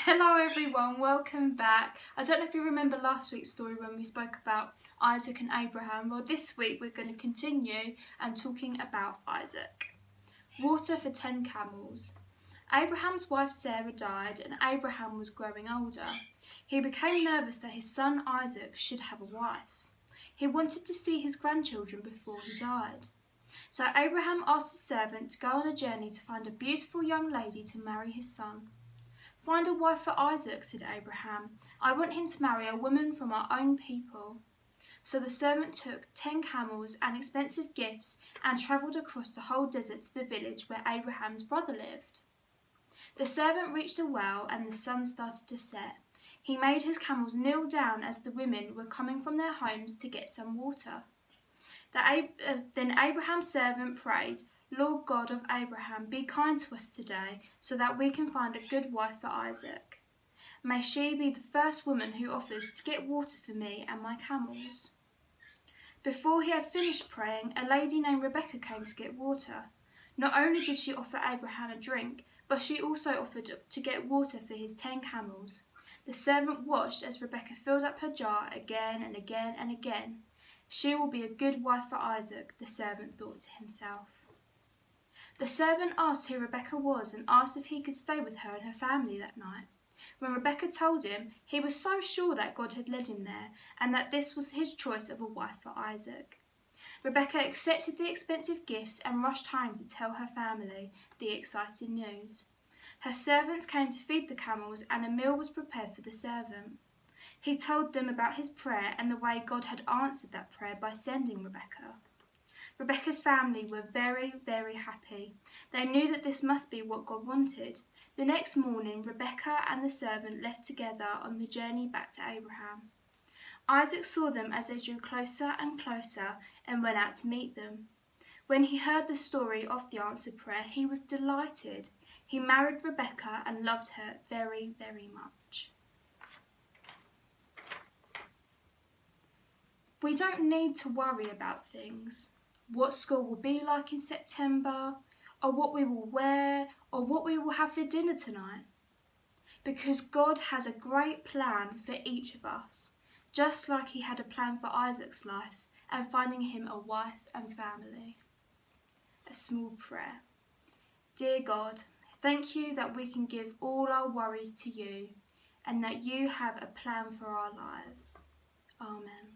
Hello everyone, welcome back. I don't know if you remember last week's story when we spoke about Isaac and Abraham. Well, this week we're going to continue and talking about Isaac. Water for 10 camels. Abraham's wife Sarah died and Abraham was growing older. He became nervous that his son Isaac should have a wife. He wanted to see his grandchildren before he died. So Abraham asked a servant to go on a journey to find a beautiful young lady to marry his son. "Find a wife for Isaac," said Abraham. "I want him to marry a woman from our own people." So the servant took 10 camels and expensive gifts and travelled across the whole desert to the village where Abraham's brother lived. The servant reached a well and the sun started to set. He made his camels kneel down as the women were coming from their homes to get some water. Then Abraham's servant prayed, "Lord God of Abraham, be kind to us today so that we can find a good wife for Isaac. May she be the first woman who offers to get water for me and my camels." Before he had finished praying, a lady named Rebekah came to get water. Not only did she offer Abraham a drink, but she also offered to get water for his 10 camels. The servant watched as Rebekah filled up her jar again and again and again. "She will be a good wife for Isaac," the servant thought to himself. The servant asked who Rebekah was and asked if he could stay with her and her family that night. When Rebekah told him, he was so sure that God had led him there and that this was his choice of a wife for Isaac. Rebekah accepted the expensive gifts and rushed home to tell her family the exciting news. Her servants came to feed the camels and a meal was prepared for the servant. He told them about his prayer and the way God had answered that prayer by sending Rebekah. Rebekah's family were very, very happy. They knew that this must be what God wanted. The next morning, Rebekah and the servant left together on the journey back to Abraham. Isaac saw them as they drew closer and closer and went out to meet them. When he heard the story of the answered prayer, he was delighted. He married Rebekah and loved her very, very much. We don't need to worry about things. What school will be like in September, or what we will wear, or what we will have for dinner tonight. Because God has a great plan for each of us, just like he had a plan for Isaac's life and finding him a wife and family. A small prayer. Dear God, thank you that we can give all our worries to you and that you have a plan for our lives. Amen.